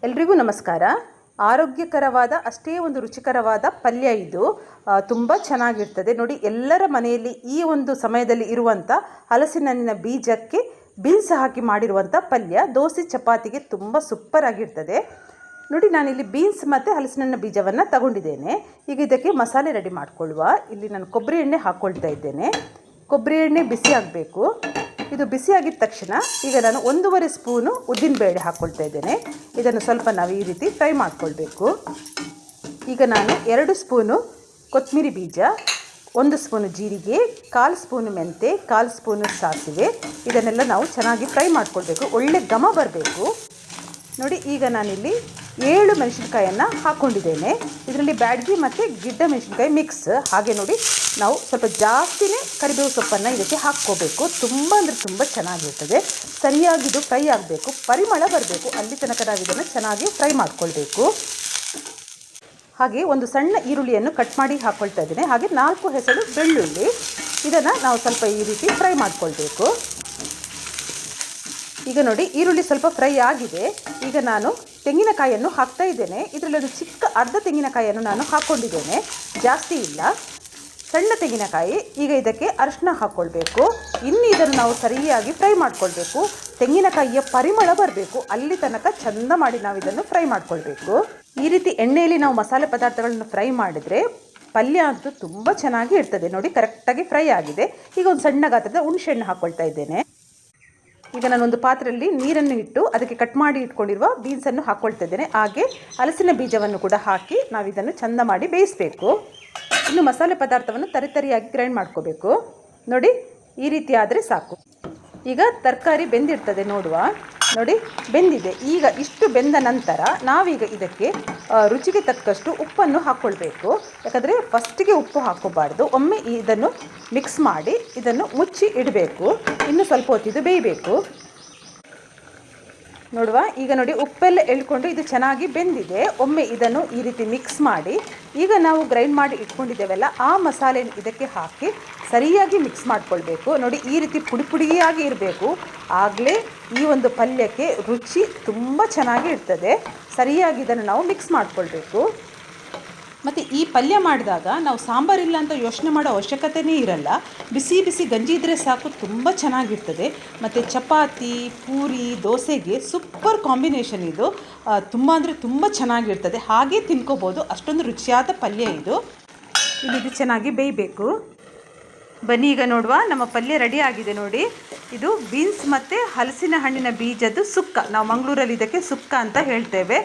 ಎಲ್ರಿಗೂ ನಮಸ್ಕಾರ. ಆರೋಗ್ಯಕರವಾದ ಅಷ್ಟೇ ಒಂದು ರುಚಿಕರವಾದ ಪಲ್ಯ ಇದು. ತುಂಬ ಚೆನ್ನಾಗಿರ್ತದೆ ನೋಡಿ. ಎಲ್ಲರ ಮನೆಯಲ್ಲಿ ಈ ಒಂದು ಸಮಯದಲ್ಲಿ ಇರುವಂಥ ಹಲಸಿನ ಹಣ್ಣಿನ ಬೀಜಕ್ಕೆ ಬೀನ್ಸ್ ಹಾಕಿ ಮಾಡಿರುವಂಥ ಪಲ್ಯ ದೋಸೆ ಚಪಾತಿಗೆ ತುಂಬ ಸೂಪರ್ ಆಗಿರ್ತದೆ ನೋಡಿ. ನಾನಿಲ್ಲಿ ಬೀನ್ಸ್ ಮತ್ತು ಹಲಸಿನ ಹಣ್ಣಿನ ಬೀಜವನ್ನು ತಗೊಂಡಿದ್ದೇನೆ. ಈಗ ಇದಕ್ಕೆ ಮಸಾಲೆ ರೆಡಿ ಮಾಡಿಕೊಳ್ಳುವ. ಇಲ್ಲಿ ನಾನು ಕೊಬ್ಬರಿ ಎಣ್ಣೆ ಹಾಕ್ಕೊಳ್ತಾ ಇದ್ದೇನೆ. ಕೊಬ್ಬರಿ ಎಣ್ಣೆ ಬಿಸಿ ಆಗಬೇಕು. ಇದು ಬಿಸಿ ಆಗಿದ ತಕ್ಷಣ ಈಗ ನಾನು 1.5 ಸ್ಪೂನು ಉದ್ದಿನಬೇಳೆ ಹಾಕ್ಕೊಳ್ತಾ ಇದ್ದೇನೆ. ಇದನ್ನು ಸ್ವಲ್ಪ ನಾವು ಈ ರೀತಿ ಫ್ರೈ ಮಾಡಿಕೊಳ್ಬೇಕು. ಈಗ ನಾನು 2 ಸ್ಪೂನು ಕೊತ್ತಂಬರಿ ಬೀಜ, 1 ಸ್ಪೂನು ಜೀರಿಗೆ, 1/4 ಸ್ಪೂನು ಮೆಂತೆ, 1/4 ಸ್ಪೂನು ಸಾಸಿವೆ, ಇದನ್ನೆಲ್ಲ ನಾವು ಚೆನ್ನಾಗಿ ಫ್ರೈ ಮಾಡಿಕೊಳ್ಬೇಕು. ಒಳ್ಳೆ ಘಮ ಬರಬೇಕು ನೋಡಿ. ಈಗ ನಾನಿಲ್ಲಿ 7 ಮೆಣಸಿನ್ಕಾಯನ್ನು ಹಾಕ್ಕೊಂಡಿದ್ದೇನೆ. ಇದರಲ್ಲಿ ಬ್ಯಾಡಗಿ ಮತ್ತು ಗಿಡ್ಡ ಮೆಣಸಿನ್ಕಾಯಿ ಮಿಕ್ಸ್. ಹಾಗೆ ನೋಡಿ, ನಾವು ಸ್ವಲ್ಪ ಜಾಸ್ತಿನೇ ಕರಿಬೇವು ಸೊಪ್ಪನ್ನು ಇದಕ್ಕೆ ಹಾಕ್ಕೋಬೇಕು. ತುಂಬ ಅಂದರೆ ತುಂಬ ಚೆನ್ನಾಗಿರ್ತದೆ. ಸರಿಯಾಗಿದು ಫ್ರೈ ಆಗಬೇಕು, ಪರಿಮಳ ಬರಬೇಕು, ಅಲ್ಲಿ ತನಕ ನಾವು ಇದನ್ನು ಚೆನ್ನಾಗಿ ಫ್ರೈ ಮಾಡಿಕೊಳ್ಬೇಕು. ಹಾಗೆ ಒಂದು ಸಣ್ಣ ಈರುಳ್ಳಿಯನ್ನು ಕಟ್ ಮಾಡಿ ಹಾಕ್ಕೊಳ್ತಾ ಇದ್ದೇನೆ. ಹಾಗೆ 4 ಹೆಸರು ಬೆಳ್ಳುಳ್ಳಿ, ಇದನ್ನು ನಾವು ಸ್ವಲ್ಪ ಈ ರೀತಿ ಫ್ರೈ ಮಾಡಿಕೊಳ್ಬೇಕು. ಈಗ ನೋಡಿ, ಈರುಳ್ಳಿ ಸ್ವಲ್ಪ ಫ್ರೈ ಆಗಿದೆ. ಈಗ ನಾನು ತೆಂಗಿನಕಾಯಿಯನ್ನು ಹಾಕ್ತಾ ಇದ್ದೇನೆ. ಇದರಲ್ಲಿ ಒಂದು ಚಿಕ್ಕ ಅರ್ಧ ತೆಂಗಿನಕಾಯಿಯನ್ನು ನಾನು ಹಾಕ್ಕೊಂಡಿದ್ದೇನೆ, ಜಾಸ್ತಿ ಇಲ್ಲ, ಸಣ್ಣ ತೆಂಗಿನಕಾಯಿ. ಈಗ ಇದಕ್ಕೆ ಅರಿಶಿನ ಹಾಕ್ಕೊಳ್ಬೇಕು. ಇನ್ನು ಇದನ್ನು ನಾವು ಸರಿಯಾಗಿ ಫ್ರೈ ಮಾಡಿಕೊಳ್ಬೇಕು. ತೆಂಗಿನಕಾಯಿಯ ಪರಿಮಳ ಬರಬೇಕು, ಅಲ್ಲಿ ತನಕ ಚೆಂದ ಮಾಡಿ ನಾವು ಇದನ್ನು ಫ್ರೈ ಮಾಡಿಕೊಳ್ಬೇಕು. ಈ ರೀತಿ ಎಣ್ಣೆಯಲ್ಲಿ ನಾವು ಮಸಾಲೆ ಪದಾರ್ಥಗಳನ್ನು ಫ್ರೈ ಮಾಡಿದರೆ ಪಲ್ಯ ಅಂತೂ ತುಂಬ ಚೆನ್ನಾಗಿ ಇರ್ತದೆ ನೋಡಿ. ಕರೆಕ್ಟಾಗಿ ಫ್ರೈ ಆಗಿದೆ. ಈಗ ಒಂದು ಸಣ್ಣ ಗಾತ್ರದ ಹುಣಸೆ ಹಣ್ಣು ಹಾಕ್ಕೊಳ್ತಾ ಇದ್ದೇನೆ. ಈಗ ನಾನೊಂದು ಪಾತ್ರೆಯಲ್ಲಿ ನೀರನ್ನು ಇಟ್ಟು ಅದಕ್ಕೆ ಕಟ್ ಮಾಡಿ ಇಟ್ಕೊಂಡಿರುವ ಬೀನ್ಸನ್ನು ಹಾಕ್ಕೊಳ್ತಾ ಇದ್ದೇನೆ. ಹಾಗೆ ಹಲಸಿನ ಬೀಜವನ್ನು ಕೂಡ ಹಾಕಿ ನಾವು ಇದನ್ನು ಚೆಂದ ಮಾಡಿ ಬೇಯಿಸಬೇಕು. ಇನ್ನು ಮಸಾಲೆ ಪದಾರ್ಥವನ್ನು ತರಿತರಿಯಾಗಿ ಗ್ರೈಂಡ್ ಮಾಡ್ಕೋಬೇಕು ನೋಡಿ. ಈ ರೀತಿ ಆದರೆ ಸಾಕು. ಈಗ ತರಕಾರಿ ಬೆಂದಿರ್ತದೆ ನೋಡುವ. ನೋಡಿ, ಬೆಂದಿದೆ. ಈಗ ಇಷ್ಟು ಬೆಂದ ನಂತರ ನಾವೀಗ ಇದಕ್ಕೆ ರುಚಿಗೆ ತಕ್ಕಷ್ಟು ಉಪ್ಪನ್ನು ಹಾಕ್ಕೊಳ್ಬೇಕು. ಯಾಕಂದರೆ ಫಸ್ಟಿಗೆ ಉಪ್ಪು ಹಾಕ್ಕೋಬಾರ್ದು. ಒಮ್ಮೆ ಇದನ್ನು ಮಿಕ್ಸ್ ಮಾಡಿ ಇದನ್ನು ಮುಚ್ಚಿ ಇಡಬೇಕು. ಇನ್ನು ಸ್ವಲ್ಪ ಹೊತ್ತಿದು ಬೇಯಬೇಕು ನೋಡುವ. ಈಗ ನೋಡಿ, ಉಪ್ಪೆಲ್ಲ ಎಳ್ಕೊಂಡು ಇದು ಚೆನ್ನಾಗಿ ಬೆಂದಿದೆ. ಒಮ್ಮೆ ಇದನ್ನು ಈ ರೀತಿ ಮಿಕ್ಸ್ ಮಾಡಿ ಈಗ ನಾವು ಗ್ರೈಂಡ್ ಮಾಡಿ ಇಟ್ಕೊಂಡಿದ್ದೇವೆಲ್ಲ ಆ ಮಸಾಲೆ ಇದಕ್ಕೆ ಹಾಕಿ ಸರಿಯಾಗಿ ಮಿಕ್ಸ್ ಮಾಡಿಕೊಳ್ಬೇಕು ನೋಡಿ. ಈ ರೀತಿ ಪುಡಿ ಪುಡಿಯಾಗಿ ಇರಬೇಕು. ಆಗಲೇ ಈ ಒಂದು ಪಲ್ಯಕ್ಕೆ ರುಚಿ ತುಂಬ ಚೆನ್ನಾಗಿ ಇರ್ತದೆ. ಸರಿಯಾಗಿ ಇದನ್ನು ನಾವು ಮಿಕ್ಸ್ ಮಾಡಿಕೊಳ್ಬೇಕು. ಮತ್ತು ಈ ಪಲ್ಯ ಮಾಡಿದಾಗ ನಾವು ಸಾಂಬಾರಿಲ್ಲ ಅಂತ ಯೋಚನೆ ಮಾಡೋ ಅವಶ್ಯಕತೆಯೇ ಇರಲ್ಲ. ಬಿಸಿ ಬಿಸಿ ಗಂಜಿ ಇದ್ದರೆ ಸಾಕು, ತುಂಬ ಚೆನ್ನಾಗಿರ್ತದೆ. ಮತ್ತು ಚಪಾತಿ, ಪೂರಿ, ದೋಸೆಗೆ ಸೂಪರ್ ಕಾಂಬಿನೇಷನ್ ಇದು. ತುಂಬ ಅಂದರೆ ತುಂಬ ಚೆನ್ನಾಗಿರ್ತದೆ. ಹಾಗೇ ತಿನ್ಕೋಬೋದು, ಅಷ್ಟೊಂದು ರುಚಿಯಾದ ಪಲ್ಯ ಇದು. ಇದು ಚೆನ್ನಾಗಿ ಬೇಯಬೇಕು. ಬನ್ನಿ ಈಗ ನೋಡುವ, ನಮ್ಮ ಪಲ್ಯ ರೆಡಿ ಆಗಿದೆ ನೋಡಿ. ಇದು ಬೀನ್ಸ್ ಮತ್ತು ಹಲಸಿನ ಹಣ್ಣಿನ ಬೀಜದ್ದು ಸುಕ್ಕ. ನಾವು ಮಂಗಳೂರಲ್ಲಿ ಇದಕ್ಕೆ ಸುಕ್ಕ ಅಂತ ಹೇಳ್ತೇವೆ.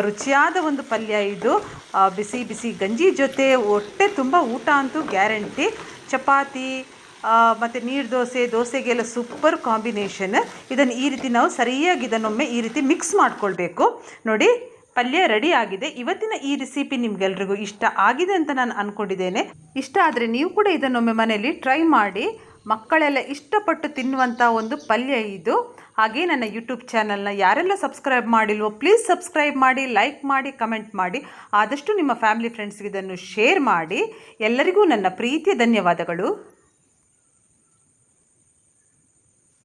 ರುಚಿಯಾದ ಒಂದು ಪಲ್ಯ ಇದು. ಬಿಸಿ ಬಿಸಿ ಗಂಜಿ ಜೊತೆ ಹೊಟ್ಟೆ ತುಂಬ ಊಟ ಅಂತೂ ಗ್ಯಾರಂಟಿ. ಚಪಾತಿ ಮತ್ತು ನೀರು ದೋಸೆಗೆಲ್ಲ ಸೂಪರ್ ಕಾಂಬಿನೇಷನ್. ಇದನ್ನು ಈ ರೀತಿ ನಾವು ಸರಿಯಾಗಿ ಇದನ್ನೊಮ್ಮೆ ಈ ರೀತಿ ಮಿಕ್ಸ್ ಮಾಡಿಕೊಳ್ಬೇಕು ನೋಡಿ. ಪಲ್ಯ ರೆಡಿ ಆಗಿದೆ. ಇವತ್ತಿನ ಈ ರೆಸಿಪಿ ನಿಮಗೆಲ್ರಿಗೂ ಇಷ್ಟ ಆಗಿದೆ ಅಂತ ನಾನು ಅಂದ್ಕೊಂಡಿದ್ದೇನೆ. ಇಷ್ಟ ಆದರೆ ನೀವು ಕೂಡ ಇದನ್ನೊಮ್ಮೆ ಮನೆಯಲ್ಲಿ ಟ್ರೈ ಮಾಡಿ. ಮಕ್ಕಳೆಲ್ಲ ಇಷ್ಟಪಟ್ಟು ತಿನ್ನುವಂಥ ಒಂದು ಪಲ್ಯ ಇದು. ಹಾಗೆ ನನ್ನ ಯೂಟ್ಯೂಬ್ ಚಾನಲ್ನ ಯಾರೆಲ್ಲ ಸಬ್ಸ್ಕ್ರೈಬ್ ಮಾಡಿಲ್ವೋ ಪ್ಲೀಸ್ ಸಬ್ಸ್ಕ್ರೈಬ್ ಮಾಡಿ, ಲೈಕ್ ಮಾಡಿ, ಕಮೆಂಟ್ ಮಾಡಿ. ಆದಷ್ಟು ನಿಮ್ಮ ಫ್ಯಾಮಿಲಿ ಫ್ರೆಂಡ್ಸ್ಗೆ ಇದನ್ನು ಶೇರ್ ಮಾಡಿ. ಎಲ್ಲರಿಗೂ ನನ್ನ ಪ್ರೀತಿಯ ಧನ್ಯವಾದಗಳು.